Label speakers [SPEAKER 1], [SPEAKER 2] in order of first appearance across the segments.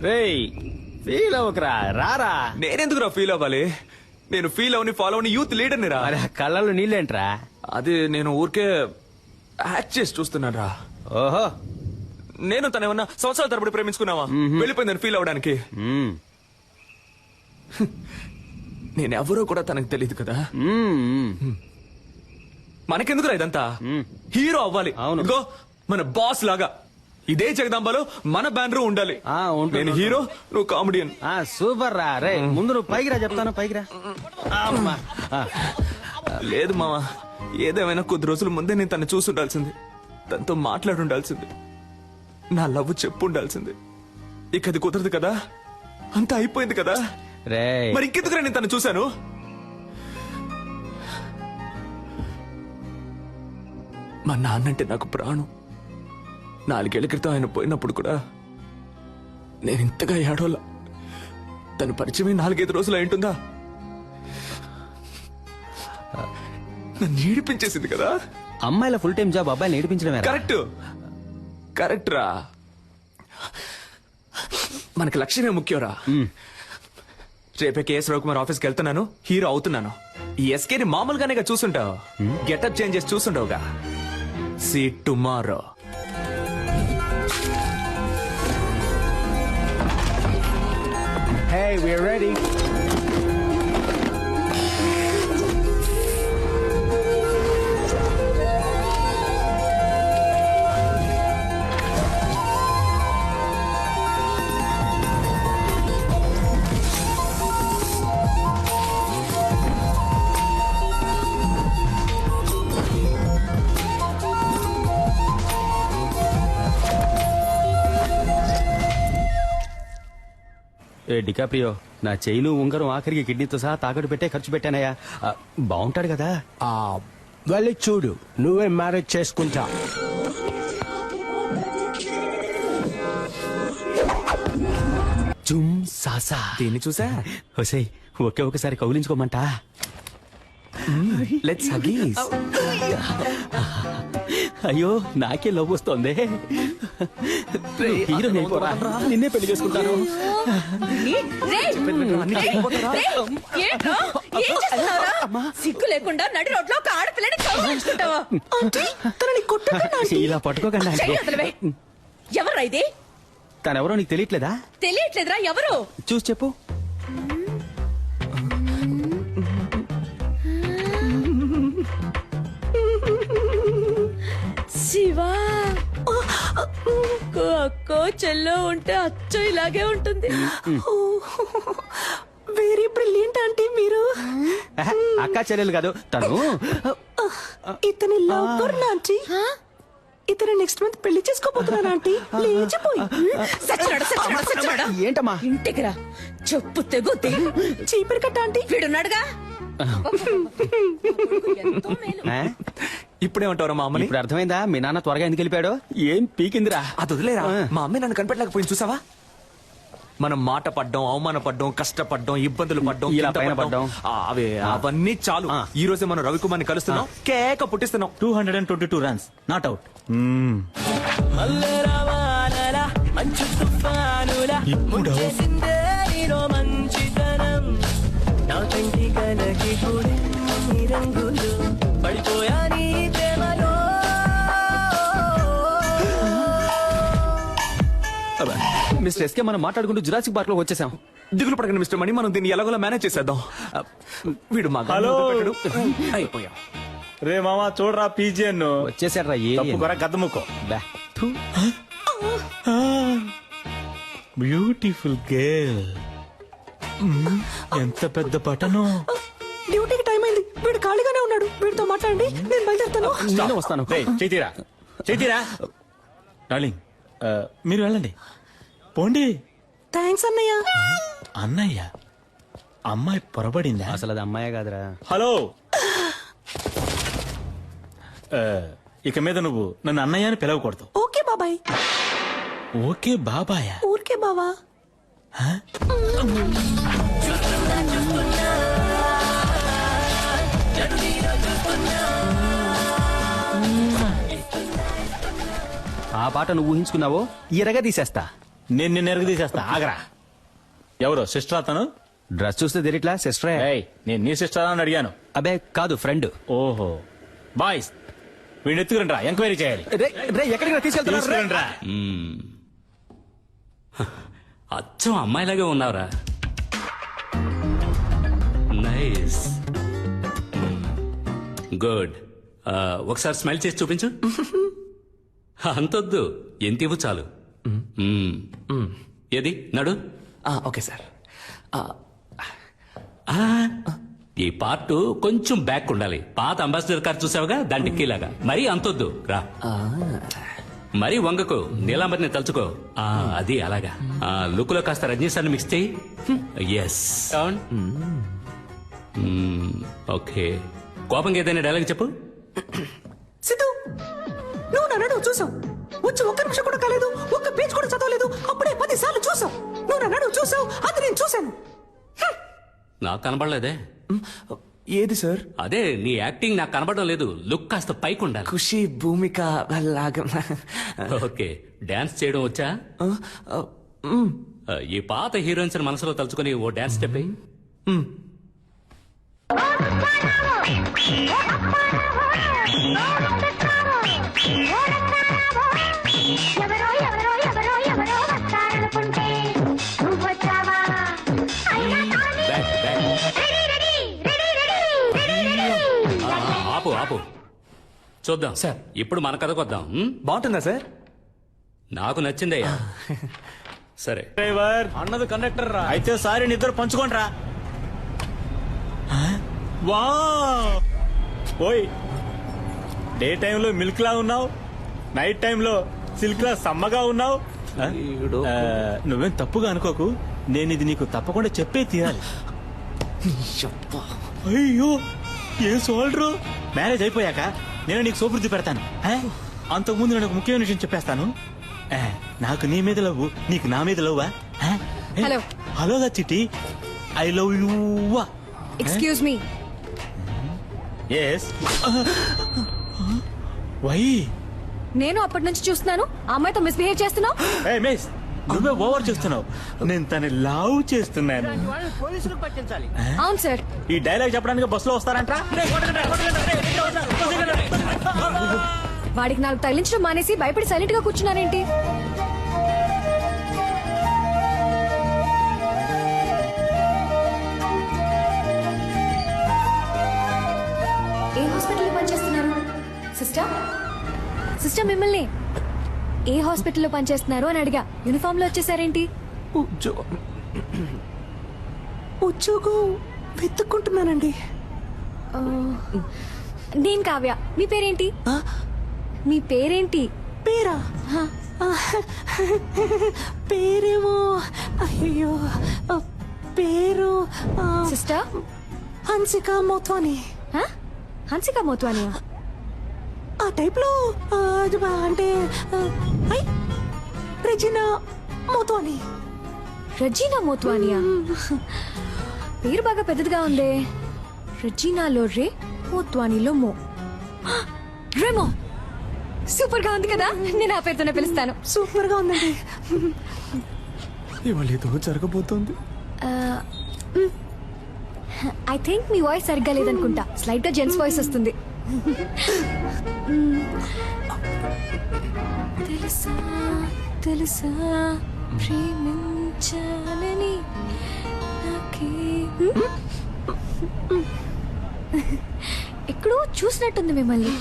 [SPEAKER 1] రేయ్ ఫీల్ అవ్వకరా, రారా.
[SPEAKER 2] నేనెందుకురా ఫీల్ అవ్వాలి? నేను ఫీల్ అవని ఫాలో అవని యూత్ లీడర్ ని రా.
[SPEAKER 1] మరి ఆ కళ్ళల్లో నీళ్ళేంట్రా?
[SPEAKER 2] అది నేను ఊరికే యాక్ట్ చేసి చూస్తున్నాను రా.
[SPEAKER 1] ఓహో.
[SPEAKER 2] నేను తన ఏమన్నా సంవత్సరాల తరబడి ప్రేమించుకున్నావా? వెళ్ళిపోయిందని ఫీల్ అవడానికి.
[SPEAKER 1] మ్మ్.
[SPEAKER 2] నేనెవరో కూడా తనకు తెలియదు కదా.
[SPEAKER 1] మ్మ్.
[SPEAKER 2] మనకెందుకురా ఇదంతా? హీరో అవ్వాలి.
[SPEAKER 1] అవును.
[SPEAKER 2] ఇదిగో మన బాస్ లాగా ఇదే జగదాంబలో మన బ్యానర్ ఉండాలి.
[SPEAKER 1] ఉంటుంది.
[SPEAKER 2] నేను హీరో, నువ్వు కామెడియన్.
[SPEAKER 1] సూపర్ రా. రే ముందు నువ్వు పైకి రా, చెప్తాను. పైకి రా. అమ్మా.
[SPEAKER 2] లేదు మావా, ఏదేమైనా కొద్ది రోజుల ముందే నేను తను చూసి ఉండాల్సింది, తనతో మాట్లాడి ఉండాల్సింది, నా లవ్ చెప్పు ఉండాల్సింది. ఇక అది కుదరదు కదా, అంతా అయిపోయింది కదా.
[SPEAKER 1] రే
[SPEAKER 2] మరి ఇంకెందుకురా నేను తను చూశాను? మా నాన్నంటే నాకు ప్రాణం. 4 ఏళ్ల క్రితం ఆయన పోయినప్పుడు కూడా నేను ఇంతగా ఏడోలా. తను పరిచయమే 4-5 రోజులు అయింటుందా? నన్ను ఏడిపించేసింది కదా.
[SPEAKER 1] అమ్మాయిల ఫుల్ టైం జాబ్ అబ్బాయిని ఏడిపించడమే.
[SPEAKER 2] కరెక్ట్ కరెక్ట్ రా. మనకి లక్ష్యమే ముఖ్యంరా. రేపే కేఎస్ రవికుమార్ ఆఫీస్కి వెళ్తున్నాను, హీరో అవుతున్నాను. ఈ ఎస్కేని మామూలుగానే చూసుంటావు, గెటప్ చేంజ్ చేసి చూసుంటావుగా. See tomorrow.
[SPEAKER 3] Hey, we're ready.
[SPEAKER 1] ఏ డికాప్రియో, నా చైను ఉంగరం ఆఖరికి కిడ్నీతో సహా తాకట్టు పెట్టే ఖర్చు పెట్టానయ్యా. బాగుంటాడు కదా.
[SPEAKER 3] వెళ్ళి చూడు, నువ్వే మ్యారేజ్ చేసుకుంటా.
[SPEAKER 1] జుమ్ సాసా.
[SPEAKER 2] దీన్ని చూసా?
[SPEAKER 1] హొసై, ఒకసారి కౌలించుకోమంట.
[SPEAKER 2] లెట్స్ హగీస్.
[SPEAKER 1] అయ్యో నాకే లవ్ వస్తోంది. హీరో నిన్నే పెళ్లి చేసుకుంటాను.
[SPEAKER 4] సిగ్గు లేకుండా నడి రోడ్లో ఒక ఆడపిల్లని కౌగిలించుకుంటావా?
[SPEAKER 1] ఇలా పట్టుకోకండి.
[SPEAKER 4] ఎవరా ఇది?
[SPEAKER 1] తనెవరో నీకు తెలియట్లేదా?
[SPEAKER 4] తెలియట్లేదురా. ఎవరు?
[SPEAKER 1] చూసి చెప్పు.
[SPEAKER 4] శివా. అక్కో చెల్లో ఉంటే అచ్చో ఇలాగే ఉంటుంది. వెరీ బ్రిలియంట్ ఆంటీ మీరు.
[SPEAKER 1] అక్క చెల్లెలు కాదు తను.
[SPEAKER 4] ఇతని లవర్ ఆంటీ. ఇతను నెక్స్ట్ మంత్ పెళ్లి చేసుకోబోతున్నాను ఆంటీ. లేచిపోయి సచ్చినాడు.
[SPEAKER 1] ఏంటమ్మా?
[SPEAKER 4] ఇంటికి రా, చెప్పు తెగుద్ది. చీపిరి కట్ట ఆంటీ వీడున్నాడుగా.
[SPEAKER 2] ఇప్పుడేమంటారా మా అమ్మని?
[SPEAKER 1] ఇప్పుడు అర్థమైందా మీ నాన్న త్వరగా ఎందుకు వెళ్ళిపోయాడు? ఏం పీకిందిరా.
[SPEAKER 2] అది వదిలేరా. మా అమ్మాయి నన్ను కనిపెట్టలేకపోయింది చూసావా? మనం మాట పడ్డం, అవమాన పడ్డం, కష్టపడ్డం, ఇబ్బందులు పడ్డం,
[SPEAKER 1] ఇలా పైన పడ్డం,
[SPEAKER 2] అవన్నీ చాలు. ఈ రోజే మనం రవికుమార్ని కలుస్తున్నాం, కేక పుట్టిస్తున్నాం.
[SPEAKER 5] 222 runs, not out. ఇప్పుడు
[SPEAKER 1] మిస్టర్ ఎస్కే మనం మాట్లాడుకుంటూ జురాసిక్ పార్క్ లో వచ్చేసాం.
[SPEAKER 2] దిగులు పడకండి మిస్టర్ మణి, మనం దీన్ని ఎలాగోలా మేనేజ్ చేసేద్దాం. వీడు మా
[SPEAKER 5] హలో.
[SPEAKER 2] అయిపోయాం.
[SPEAKER 5] రే మామా చూడరా పీజియన్
[SPEAKER 1] వచ్చేసాడ్రా.
[SPEAKER 5] తప్పుకోరా గద్దముక్కో. Beautiful girl. ఎంత పెద్ద పట్టణం.
[SPEAKER 4] డ్యూటీకి టైం అయింది, వీడు ఖాళీగానే ఉన్నాడు. వీడితో మాట్లాడండి, నేను బయలుదేరుతాను.
[SPEAKER 1] నేను వస్తాను.
[SPEAKER 5] చేతిరా డార్లింగ్, మీరు వెళ్ళండి. పోండి.
[SPEAKER 4] థ్యాంక్స్ అన్నయ్య.
[SPEAKER 5] అన్నయ్య, అమ్మాయి పొరబడిందా?
[SPEAKER 1] అసలు అది అమ్మాయే కాదురా.
[SPEAKER 5] హలో. ఇక మీద నువ్వు నన్ను అన్నయ్య అని పిలవకూడదు.
[SPEAKER 4] ఓకే బాబాయ్.
[SPEAKER 5] ఓకే బాబాయ్.
[SPEAKER 4] ఊరికే బావా.
[SPEAKER 1] ఆ పాట నువ్వు ఊహించుకున్నావో ఎరగా తీసేస్తా.
[SPEAKER 5] నేను నిన్ను ఎరుగు తీసేస్తా ఆగరా. ఎవరు సిస్టర్ అతను?
[SPEAKER 1] డ్రెస్ చూస్తే తెలియట్లా సిస్టరే.
[SPEAKER 5] ఏయ్, నేను నీ సిస్టర్ అని అడిగాను.
[SPEAKER 1] అబే కాదు, ఫ్రెండ్.
[SPEAKER 5] ఓహో, బాయ్స్ వీడిని ఎత్తుకురండి రా, ఎంక్వైరీ చేయాలి.
[SPEAKER 1] ఎక్కడికి తీసుకెళ్తున్నారు?
[SPEAKER 5] తీసుకురండి రా.
[SPEAKER 6] అచ్చం అమ్మాయిలాగే ఉన్నావురా. Nice, good. ఒకసారి స్మైల్ చేసి చూపించు. అంతొద్దు, ఎంత ఇవ్వు చాలు. ఏది నడు.
[SPEAKER 2] Okay sir.
[SPEAKER 6] ఈ పార్ట్ కొంచెం బ్యాక్ ఉండాలి. పాత అంబాసిడర్ కార్ చూసావుగా, దాని డిక్కీలాగా. మరీ అంతొద్దు రా. మరీ వంగకు, నీలాంబరిని తలుచుకో. అది అలాగా. లుక్ లో కాస్త రజనీ సార్ని మిక్స్ చేయి. Yes, okay. కోపంగా ఏదైనా డైలాగ్ చెప్పు.
[SPEAKER 4] సిద్ధు, నువ్వు నన్ను చూసావు. వచ్చి ఒక్క నిమిషం కూడా కాలేదు, ఒక్క పేజ్ కూడా చదవలేదు. అప్పుడే 10 సార్లు చూసావు. నువ్వు నన్ను చూసావు, అది నేను చూశాను.
[SPEAKER 6] నాకు కనబడలేదే.
[SPEAKER 2] ఏది సార్?
[SPEAKER 6] అదే నీ యాక్టింగ్ నాకు కనబడడం లేదు. లుక్ కాస్త పైకి ఉండాలి.
[SPEAKER 2] ఖుషి భూమిక లాగా.
[SPEAKER 6] ఓకే, డాన్స్ చేయడం వచ్చా? ఈ పాత హీరోయిన్స్ మనసులో తలుచుకొని ఓ డాన్స్ స్టెప్ వేయి.
[SPEAKER 7] ఎవరో ఎవరో ఎవరో ఎవరో వస్తారనుకుంటే నువ్వు వచ్చావా?
[SPEAKER 6] Back, back. ఆపు ఆపు, చూద్దాం సార్. ఇప్పుడు మన కథకు వద్దాం.
[SPEAKER 2] బాగుంటుందా సార్?
[SPEAKER 6] నాకు నచ్చిందయ్యా. సరే,
[SPEAKER 5] డ్రైవర్
[SPEAKER 1] అన్నది కండక్టర్ రా.
[SPEAKER 5] అయితే సారీ నిద్ర పంచుకోండిరా. వా ఓయ్, డే టైంలో మిల్క్ లా ఉన్నావు, నైట్ టైంలో సిల్క్ లా సమ్మగా ఉన్నావు. నువ్వేం తప్పుగా అనుకోకు, నేను ఇది నీకు తప్పకుండా చెప్పే తీరాలి. అయ్యో, ఏ సోల్డ్రు. మ్యారేజ్ అయిపోయాక నేను నీకు సోపురుద్ది పెడతాను. అంతకుముందు నేను ఒక ముఖ్యమైన విషయం చెప్పేస్తాను. నాకు నీ మీద లవ్వు, నీకు నా మీద లవ్వా?
[SPEAKER 8] హలో
[SPEAKER 5] హలోగా Chitti, I love you.
[SPEAKER 8] Excuse me.
[SPEAKER 5] Yes. Why?
[SPEAKER 8] నేను అప్పటి నుంచి చూస్తున్నాను ఆ అమ్మాయితో మిస్బిహేవ్ చేస్తున్నావు.
[SPEAKER 5] ఏయ్ మిస్, నువ్వే ఓవర్ చేస్తున్నావు. నేను తన లవ్ చేస్తున్నాను.
[SPEAKER 3] పోలీసులకు పట్టించాలి.
[SPEAKER 8] అవును సార్.
[SPEAKER 5] ఈ డైలాగ్ చెప్పడానికి బస్సులో వస్తారంట.
[SPEAKER 8] వాడికి నాకు తగిలించడం మానేసి భయపడి సైలెంట్ గా కూర్చున్నారేంటి? ఏ హాస్పిటల్లో పనిచేస్తున్నారు సిస్టర్? సిస్టర్, మిమ్మల్ని ఏ హాస్పిటల్లో పనిచేస్తున్నారు అని అడిగా. యూనిఫామ్ లో వచ్చేసారేంటి?
[SPEAKER 4] ఉద్యోగం వెతుక్కుంటున్నానండి.
[SPEAKER 8] నేను కావ్య. మీ పేరేంటి? మీ పేరేంటి?
[SPEAKER 4] పేరా? పేరేమో, అయ్యో పేరు
[SPEAKER 8] సిస్టర్
[SPEAKER 4] హన్సిక మోత్వాని.
[SPEAKER 8] హన్సిక మోత్వానియా?
[SPEAKER 4] ఆ టైప్ లో అంటే రెజినా మోత్వాని.
[SPEAKER 8] రజీనా మోత్వానియా? పేరు బాగా పెద్దదిగా ఉందే. రజీనాలో రే, మోత్వానీలో మో. రేమో, సూపర్ గా ఉంది కదా. నేను ఆ పేరుతోనే పిలుస్తాను.
[SPEAKER 4] సూపర్ గా ఉందండి.
[SPEAKER 2] ఇవాళ ఏదో జరగబోతోంది.
[SPEAKER 8] ఐ థింక్ మీ వాయిస్ సరిగ్గా లేదనుకుంటా. స్లైట్ గా జెంట్స్ వాయిస్ వస్తుంది. తెలుసా తెలుసా ప్రేమించాలని నాకే. ఎక్కడో చూసినట్టుంది మిమ్మల్ని,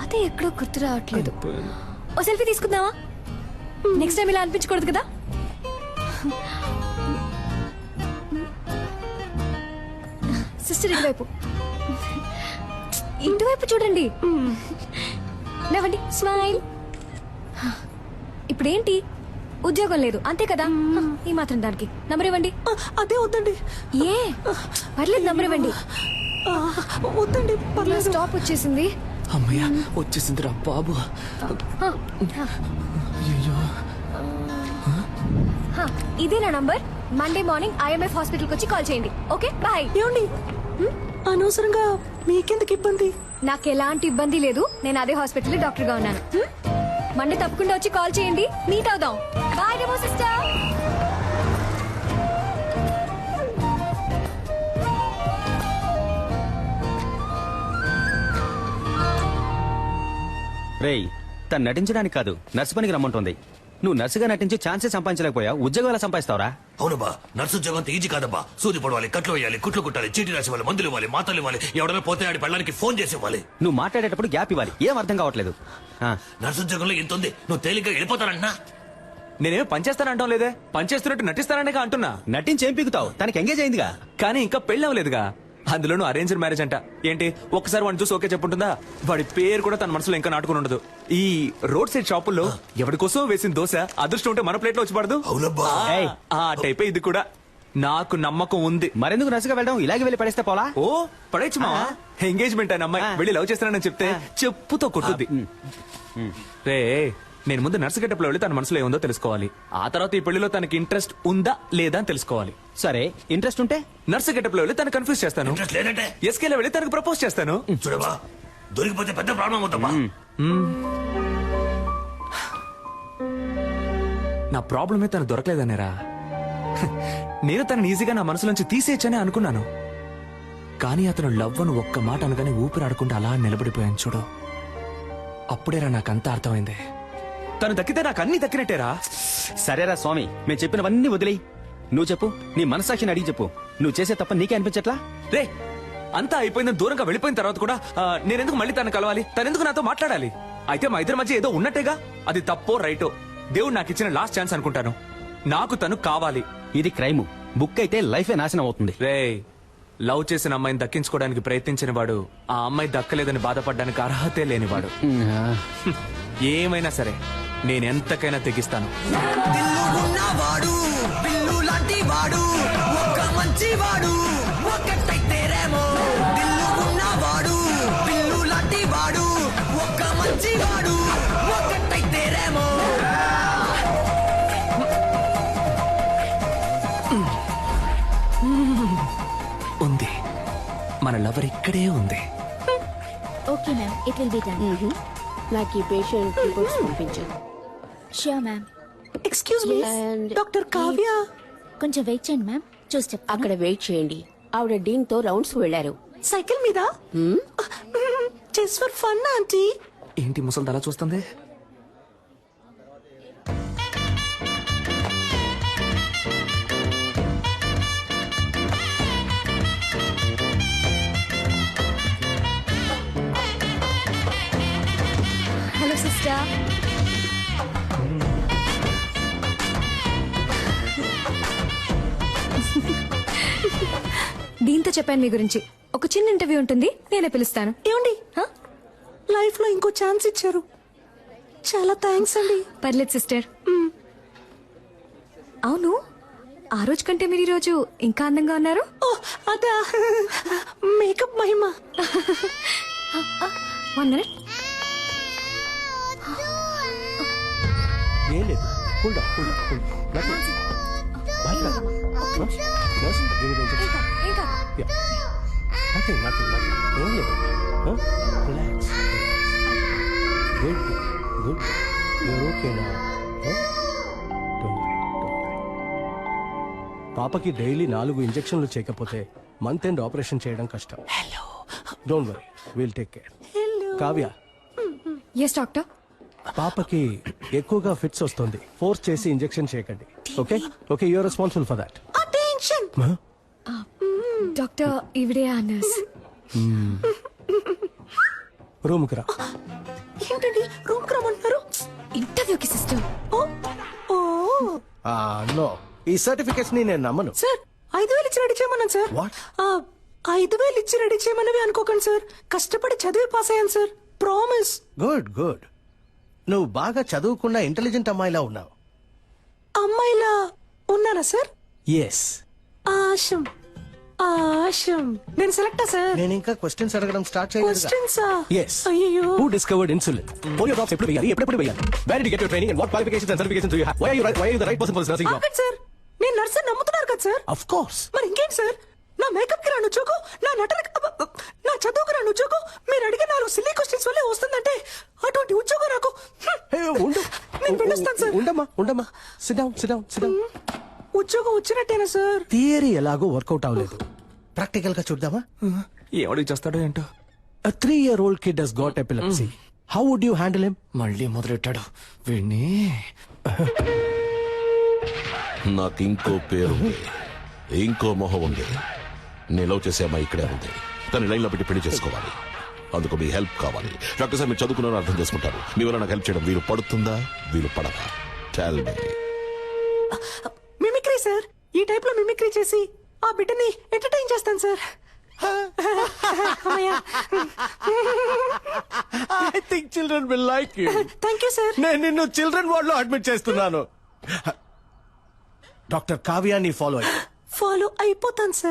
[SPEAKER 8] అదే ఎక్కడో గుర్తు రావట్లేదు. ఓ సెల్ఫీ తీసుకుందామా? నెక్స్ట్ టైం ఇలా అనిపించకూడదు కదా. సిస్టర్ ఇటువైపు, ఇటువైపు చూడండి. నవ్వండి, స్మైల్. ఇప్పుడేంటి, ఉద్యోగం లేదు అంతే కదా. ఈ మాత్రం దానికి నంబర్ ఇవ్వండి.
[SPEAKER 4] అదే వద్దండి.
[SPEAKER 8] ఏ పర్లేదు, నంబర్ ఇవ్వండి.
[SPEAKER 4] వద్దండి, పర్లేదు.
[SPEAKER 8] స్టాప్ వచ్చేసింది.
[SPEAKER 2] అమ్మయ్య, వచ్చేసింది రా బాబు.
[SPEAKER 8] ఇదే నా నంబర్. మండే మార్నింగ్ IMF హాస్పిటల్కి వచ్చి కాల్ చేయండి. Okay, bye.
[SPEAKER 4] ఏమండి, అనవసరంగా మీకెందుకు ఇబ్బంది?
[SPEAKER 8] నాకు ఎలాంటి ఇబ్బంది లేదు. నేను అదే హాస్పిటల్ డాక్టర్ గా ఉన్నాను. మండే తప్పకుండా వచ్చి కాల్ చేయండి, మీట్ అవుదాం. Bye Remo sister.
[SPEAKER 1] రేయ్, తను నటించడానికి కాదు నర్సు పనికి రమ్మంటుంది. నువ్వు నర్సుగా నటించి ఛాన్సే సంపాదించలేకపోయా, ఉద్యోగం ఎలా సంపాదిస్తావురా?
[SPEAKER 9] అవునబ్బా, నర్సు ఉద్యోగం అంత ఈజీ కాదబ్బా. సూది పడవాలి, కట్లు వేయాలి, కుట్లు కుట్టాలి, చీటీ రాసి ఇవ్వాలి, మందులు ఇవ్వాలి, మాతలు ఇవ్వాలి, ఎవడైనా పోతే ఆడి పెళ్ళడానికి ఫోన్ చేసి ఇవ్వాలి.
[SPEAKER 1] నువ్వు మాట్లాడేటప్పుడు గ్యాప్ ఇవ్వాలి. ఏం అర్థం కావట్లేదు.
[SPEAKER 9] నర్సు ఉద్యోగంలో ఎంత ఉంది, నువ్వు తేలిగ్గా వెళ్ళిపోతానంటున్నా.
[SPEAKER 2] నేనేం పనిచేస్తానంటాం లేదే, పనిచేస్తున్నట్టు నటిస్తాననే అంటున్నా.
[SPEAKER 1] నటించి ఏం పీకుతావు? తనకి ఎంగేజ్ అయిందిగా.
[SPEAKER 2] కానీ ఇంకా పెళ్ళి అవ్వలేదుగా. అందులోనూ అరేంజ్డ్ మ్యారేజ్ అంట. ఏంటి ఒక్కసారి వాడిని చూసి ఓకే చెప్పుంటుందా? వాడి పేరు కూడా తన మనసులో ఇంకా నాటుకుని ఉండదు. ఈ రోడ్ సైడ్ షాపుల్లో ఎవరి కోసం వేసిన దోశ అదృష్టం ఉంటే మన ప్లేట్ లో వచ్చి పడదు.
[SPEAKER 9] అవునబ్బా.
[SPEAKER 2] ఆ టైపే ఇది కూడా. నాకు నమ్మకం ఉంది.
[SPEAKER 1] మరెందుకు నర్సుగా వెళ్ళడం? ఇలాగే వెళ్ళి పడేస్తే పోలా?
[SPEAKER 2] ఓ పడేచ్చు మావా. ఎంగేజ్మెంట్ అయిన అమ్మాయి వెళ్ళి లవ్ చేస్తానని చెప్తే చెప్పుతో కొట్టుద్ది. రే, నేను ముందు నర్సు గెటప్ లో వెళ్ళి తన మనసులో ఏముందో తెలుసుకోవాలి. ఆ తర్వాత ఈ పెళ్లిలో తనకి ఇంట్రెస్ట్ ఉందా లేదా అని తెలుసుకోవాలి.
[SPEAKER 1] సరే, ఇంట్రెస్ట్ ఉంటే
[SPEAKER 2] నర్సు గెటప్ లో వెళ్ళి తను కన్ఫ్యూజ్ చేస్తాను.
[SPEAKER 9] ఇంట్రెస్ట్ లేదంటే
[SPEAKER 2] ఎస్కేలో వెళ్ళి తనకు ప్రపోజ్ చేస్తాను.
[SPEAKER 9] చూడబ్బా, దొరికిపోతే పెద్ద ప్రాబ్లం అవుతాబ్బా.
[SPEAKER 2] నా ప్రాబ్లమే తను దొరకలేదనేరా. నేను తనని ఈజీగా నా మనసులోంచి తీసేయచ్చని అనుకున్నాను. కానీ అతను లవ్ అని ఒక్క మాట అనగానే ఊపిరాడకుండా అలా నిలబడిపోయాను చూడు. అప్పుడేరా నాకంతా అర్థమైంది. తను దక్కితే నాకు అన్ని దక్కినట్టేరా.
[SPEAKER 1] సరేరా స్వామి, మేము చెప్పినవన్నీ వదిలేయి. నువ్వు చెప్పు, నీ మనసాక్షిని అడిగి చెప్పు. నువ్వు చేసే తప్ప నీకే అనిపించట్లా?
[SPEAKER 2] రే, అంతా అయిపోయిందని దూరంగా వెళ్ళిపోయిన తర్వాత కూడా నేనెందుకు మళ్ళీ తను కలవాలి? తనెందుకు నాతో మాట్లాడాలి? అయితే మా ఇద్దరి మధ్య ఏదో ఉన్నట్టేగా. అది తప్పో రైటో దేవుడు నాకు ఇచ్చిన లాస్ట్ ఛాన్స్ అనుకుంటాను. నాకు తను కావాలి.
[SPEAKER 1] ఇది క్రైమ్. బుక్ అయితే లైఫే నాశనం అవుతుంది.
[SPEAKER 2] రే, లవ్ చేసిన అమ్మాయిని దక్కించుకోవడానికి ప్రయత్నించిన వాడు ఆ అమ్మాయి దక్కలేదని బాధపడడానికి అర్హతే లేనివాడు. ఏమైనా సరే నేనెంతకైనా తెగిస్తాను.
[SPEAKER 4] వాడు బిల్లు లాంటి వాడు, ఒక్క మంచి వాడు, ఒక్కటైతేరేమో. బిల్లు ఉన్నవాడు బిల్లు లాంటి వాడు, ఒక్క మంచి వాడు, ఒక్కటైతేరేమో.
[SPEAKER 2] ఉంది, మన లవర్ ఇక్కడే ఉంది.
[SPEAKER 10] Okay ma'am, it will be done.
[SPEAKER 11] నాకు ఈ పేషెంట్ రిపోర్ట్స్ పంపించు.
[SPEAKER 10] Sure ma'am.
[SPEAKER 4] Excuse me,
[SPEAKER 11] And
[SPEAKER 4] doctor Kavya.
[SPEAKER 10] కొంచెం వెయిట్ చేయండి మ్యామ్, చూసి చెప్తాను.
[SPEAKER 11] అక్కడ వెయిట్ చేయండి. ఆవిడ డీన్ తో రౌండ్స్ వెళ్లారు.
[SPEAKER 4] సైకిల్ మీద? Just for fun aunty.
[SPEAKER 2] ఏంటి ముసలి అలా చూస్తుంది?
[SPEAKER 8] Hello sister. దీంతో చెప్పాను మీ గురించి. ఒక చిన్న ఇంటర్వ్యూ ఉంటుంది, నేనే పిలుస్తాను.
[SPEAKER 4] ఏమండి, లైఫ్ లో ఇంకో ఛాన్స్ ఇచ్చారు. చాలా థ్యాంక్స్ అండి.
[SPEAKER 8] పర్లేదు సిస్టర్. అవును, ఆ రోజు కంటే మీరు ఈ రోజు ఇంకా అందంగా ఉన్నారు.
[SPEAKER 4] ఓ, అదా మేకప్ మహిమ.
[SPEAKER 8] 1 minute.
[SPEAKER 3] ఏం లేదు. Hold on, hold on, hold on. Nothing. Bye. Nurse, give me the injection.
[SPEAKER 8] ఇంకా
[SPEAKER 3] Yeah. Nothing. ఏం లేదు. Relax. Good. You're okay now. Don't worry. పాపకి డైలీ 4 ఇంజెక్షన్లు చేయకపోతే మంత్ ఎండ్ ఆపరేషన్ చేయడం కష్టం. Don't worry, will take care. Kavya,
[SPEAKER 8] yes doctor.
[SPEAKER 3] పాపకి ఎక్కువగా ఫిట్స్ వస్తుంది. ఫోర్స్ చేసి ఇంజెక్షన్ చేయకండి. Okay okay, you are responsible for that.
[SPEAKER 4] Attention.
[SPEAKER 8] Doctor, ఈవిడే ఆ నర్స్.
[SPEAKER 3] రూమ్ కి రా.
[SPEAKER 4] ఏంటండి రూమ్ కి రమ్మంటున్నారు?
[SPEAKER 8] ఇంటర్వ్యూకి సిస్టర్.
[SPEAKER 4] ఓ
[SPEAKER 3] నో, ఈ సర్టిఫికెట్స్ ని నేను నమ్మను.
[SPEAKER 4] సార్, 5,000 ఇచ్చి రెడీ చేయమన్నాను సార్.
[SPEAKER 3] What?
[SPEAKER 4] 5,000 ఇచ్చి రెడీ చేయమన్నవి అనుకోకండి సార్. కష్టపడి చదివి పాస్ అయ్యాను సార్, ప్రామిస్.
[SPEAKER 3] గుడ్. నువ్వు బాగా చదువుకున్న ఇంటెలిజెంట్ అమ్మాయిలా ఉన్నావు.
[SPEAKER 4] అమ్మాయిలా ఉన్నారా సార్?
[SPEAKER 3] ఎస్.
[SPEAKER 4] ఆశం. నేను సెలెక్టా సార్?
[SPEAKER 3] నేను ఇంకా క్వశ్చన్స్ అడగడం స్టార్ట్ చేయలేదు.
[SPEAKER 4] క్వశ్చన్సా?
[SPEAKER 3] Yes.
[SPEAKER 4] అయ్యో.
[SPEAKER 3] Who discovered insulin? Polio drops ఎప్పుడు వేయాలి? ఎప్పుడు వేయాలి? Where did you get your training and what qualifications and certifications do you have? Why are you the right person for this nursing job?
[SPEAKER 4] ఆగండి sir, నేను nurse నమ్ముతున్నారు కదా sir?
[SPEAKER 3] Of course.
[SPEAKER 4] మరి ఇంకేంటి సార్? నా మేకప్ కి రాను ఉద్యోగం, నా చదువుకు రాను ఉద్యోగం, మీరు అడిగే 4 సిల్లీ క్వశ్చన్స్ వల్లే వస్తుందంటే అటువంటి ఉద్యోగం నాకు.
[SPEAKER 3] Hey, ఉండు
[SPEAKER 4] నేను వెళ్ళొస్తాను సార్.
[SPEAKER 3] ఉండమ్మా ఉండమ్మా సిడౌన్ సిడౌన్ సిడౌన్.
[SPEAKER 4] ఉద్యోగం వచ్చినట్టేనా సార్?
[SPEAKER 3] థియరీ ఎలాగో వర్కౌట్ అవ్వలేదు, ప్రాక్టికల్ గా చూద్దామా?
[SPEAKER 2] ఎవడికి చేస్తాడో ఏంటో.
[SPEAKER 3] A 3-year-old kid has got epilepsy. How would you handle him?
[SPEAKER 2] మళ్ళీ మొదలెట్టాడు వీడిని.
[SPEAKER 9] నాకు ఇంకో పేరు ఉంది, ఇంకో మొహం ఉంది. నేను లవ్ చేసే అమ్మాయి ఇక్కడే ఉంది. తను లైన్ లో పెట్టి పెళ్లి చేసుకోవాలి. అందుకు మీ హెల్ప్ కావాలి. డాక్టర్ సార్ మీరు చదువుకున్నారని అర్థం చేసుకుంటారు. మీ వల్ల నాకు హెల్ప్ చేయడం వీలు పడుతుందా వీలు పడదా? Tell me.
[SPEAKER 4] Mimicry sir. ఈ టైప్ లో మిమిక్రీ చేసి ఆ బిడ్డని ఎంటర్టైన్ చేస్తాను sir.
[SPEAKER 3] I think children will like you.
[SPEAKER 4] Thank you sir.
[SPEAKER 3] నేను నిన్ను చిల్డ్రన్ వార్డ్ లో అడ్మిట్ చేస్తున్నాను. డాక్టర్ కావ్యాని ఫాలో అయ్యి
[SPEAKER 4] ఫాలో అయిపోతాను సార్.